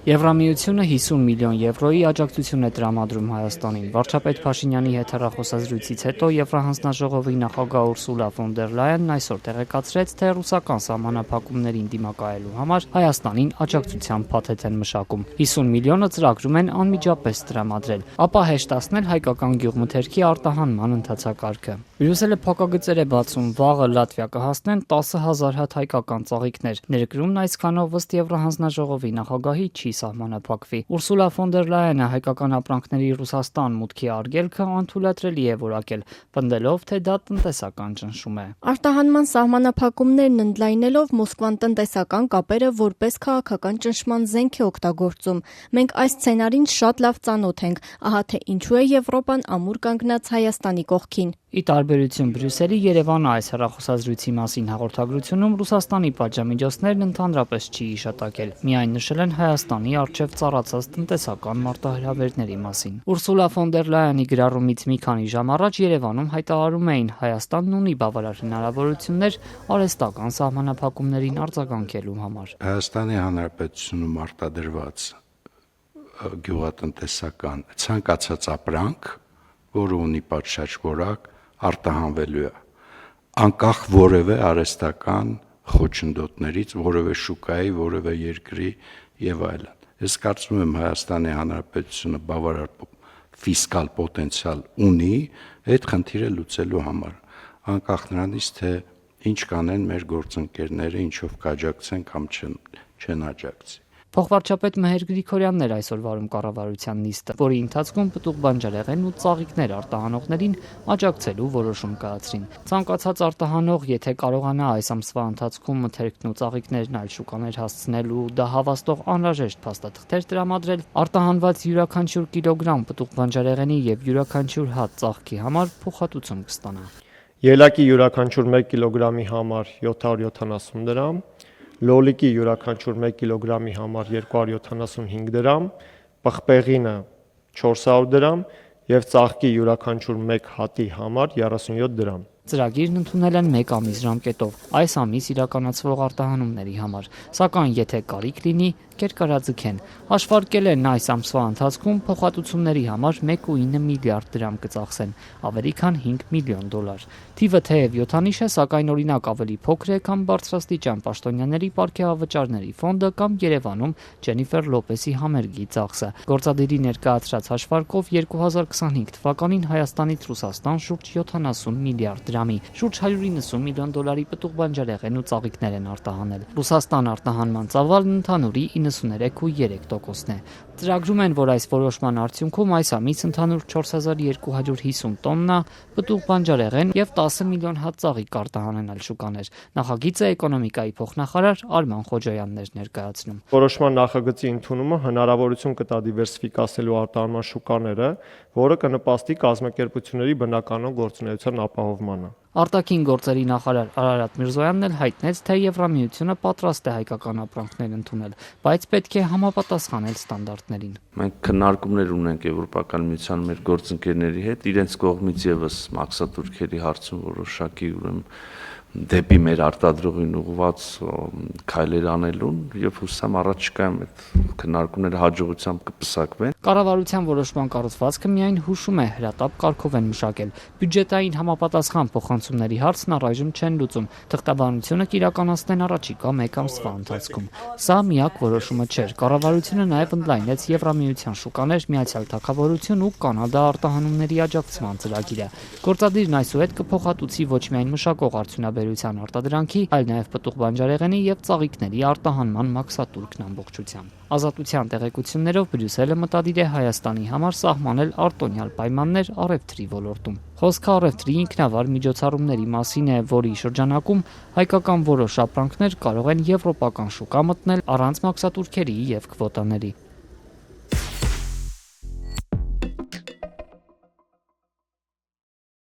Եվրամիությունը 50 միլիոն եվրոյի աջակցություն է տրամադրում Հայաստանին։ Վարչապետ Փաշինյանի հետ հեռախոսազրույցից հետո Եվրահանձնաժողովի նախագահ Ուրսուլա ֆոն դեր Լայենն այսօր տեղեկացրեց, թե ռուսական սահմանափակումներին դիմակայելու համար Հայաստանին աջակցության փաթեթ են մշակում։ 50 միլիոնը ծրագրում են անմիջապես տրամադրել, ապա հեշտացնել հայկական գյուղմթերքի արտահանման ընթացակարգը։ Բրյուսելը փակագծեր է բացում, վաղը Լատվիա կհասնեն 10,000 հատ հայկական ծաղիկներ։ Ներկրումն այսքանով ըստ Եվրահանձնաժողովի նախագահի չի սահմանափակվի։ Ուրսուլա ֆոն դեր Լայենը հայկական ապրանքների Ռուսաստան մուտքի արգելքը անթույլատրելի է որակել, պնդելով, թե դա տնտեսական ճնշում է։ Արտահանման սահմանափակումներն ընդլայնելով Մոսկվան տնտեսական կապերը որպես քաղաքական ճնշման զենք է օգտագործում։ Մենք այս սցենարին շատ լավ ծանոթ ենք, ահա թե ինչու է Եվրոպան ամուր կանգնած Հայաստանի կողքին։ Ի տարբերություն Բրյուսելի, Երևանը այս հեռախոսազրույցի մասին հաղորդագրությունում Ռուսաստանի պատժամիջոցներն ընդհանրապես չի իշտակել, միայն նշել են Հայաստանի առջև ծառացած տնտեսական մարտահրավերների մասին։ Ուրսուլա ֆոն դեր Լայենի գրառումից մի քանի ժամ առաջ Երևանում հայտարարում էին, Հայաստանն ունի բավարար հնարավորություններ արհեստական սահմանափակումներին արձագանքելու համար։ Հայաստանի Հանրապետությունում արտադրված գյուղատնտեսական ցանկացած ապրանք, որը ունի պատշաճ որակ, արտահանվելու է անկախ որևէ արհեստական խոչընդոտներից, որևէ շուկայի, որևէ երկրի եւ այլն։ Ես կարծում եմ Հայաստանի Հանրապետությունը բավարար ֆիսկալ պոտենցիալ ունի այդ խնդիրը լուծելու համար, անկախ նրանից, թե ինչ կանեն մեր գործընկերները, ինչով կաջակցեն կամ չեն աջակցի։ Փոխվարչապետ Մհեր Գրիգորյանն էր այսօր վարում կառավարության նիստը, որի ընթացքում պտուղ բանջարեղեն ու ծաղիկներ արտահանողներին աջակցելու որոշում կայացրին։ Ցանկացած արտահանող, եթե կարողանա այս ամսվա ընթացքում մթերքն ու ծաղիկներն այլ շուկաներ հասցնել ու դա հավաստող անհրաժեշտ փաստաթղթեր տրամադրել, արտահանված յուրաքանչյուր կիլոգրամ պտուղ բանջարեղենի եւ յուրաքանչյուր հատ ծաղկի համար փոխհատուցում կստանա։ Ելակի յուրաքանչյուր 1 կիլոգրամի համար 770 դրամ, լոլիկի յուրաքանչյուր 1 կիլոգրամի համար 275 դրամ, պղպեղինը 400 դրամ եւ ծաղկի յուրաքանչյուր 1 հատի համար 37 դրամ։ Ծրագիրն ընդունել են 1 ամիս ժամկետով, այս ամիս իրականացվող արտահանումների համար, սակայն եթե կարիք լինի, կերկարաձգեն։ Հաշվարկել են այս ամսվա ընթացքում փոխհատուցումների համար 1.9 միլիարդ դրամ կծախսեն, ավելի քան 5 միլիոն դոլար։ Թիվը թեև 7-անիշ է, սակայն օրինակ ավելի փոքր է, քան բարձրաստիճան պաշտոնյաների պարգևավճարների ֆոնդը կամ Երևանում Ջենիֆեր Լոպեսի համերգի ծախսը։ Գործադիրի ներկայացրած հաշվարկով 2025 թվականին Հայաստանից Ռուսաստան շուրջ 70 միլիարդ դրամի, շուրջ 190 միլիոն դոլարի պտուղ բանջարեղեն ու ծաղիկներ են արտահանել։ Ռուսաստան արտահանման ծավալն ընդհանուրի 93.3%-ն է։ Ծրագրում են, որ այս որոշման արդյունքում այս ամիս ընդհանուր 4250 տոննա պտուղ բանջարեղեն եւ 10 միլիոն հատ ծաղիկ արտահանեն այլ շուկաներ։ Նախագիծը էկոնոմիկայի փոխնախարար Արման Խոջոյանն էր ներկայացնում։ Որոշման նախագծի ընդունումը հնարավորություն կտա դիվերսիֆիկացնելու արտահանման շուկաները, որը կնպաստի կազմակերպությունների բնականոն գործունեության ապահովմանը։ Արտաքին գործերի նախարար Արարատ Միրզոյանն էլ հայտնեց, թե Եվրամիությունը պատրաստ է հայկական ապրանքներ ընդունել, բայց պետք է համապատասխանել ստանդարտներին։ Մենք քննարկումներ ունենք Եվրոպական միության մեր գործընկերների հետ, իրենց կողմից եւս մաքսատուրքերի հարցում որոշակի դեպի մեր արտադրողին ուղղված քայլեր անելուն եւ հուսամ առաջիկայում այդ քննարկումները հաջողությամբ կպսակվեն։ Կառավարության որոշման կառուցվածքը միայն հուշում է, հրատապ կարգով են մշակել։ Բյուջետային համապատասխան փոխանցումների հարցն առայժմ չեն լուծում։ Թղթաբանությունը կիրականացնեն առաջիկա 1 ամսվա ընթացքում։ Սա միակ որոշումը չէր։ Կառավարությունը նաեւ ընդլայնեց Եվրամիության շուկաներ, Միացյալ Թագավորություն ու Կանադա արտահանումների աջակցման ծրագիրը։ Գործադիրն այսուհետ կփոխհատուցի ոչ միայն մշակող արդյունաբերության արտադրանքի, այլ նաև պտուղ բանջարեղենի եւ ծաղիկների արտահանման մաքսատուրքն ամբողջությամբ։ Ազատության տեղեկություններով Բրյուսելը մտադիր է Հայաստանի համար սահմանել արտոնյալ պայմաններ առևտրի ոլորտում։ Խոսքը առևտրի ինքնավար միջոցառումների մասին է, որի շրջանակում հայկական որոշ ապրանքներ կարող են եվրոպական շուկա մտնել առանց մաքսատուրքերի եւ քվոտաների։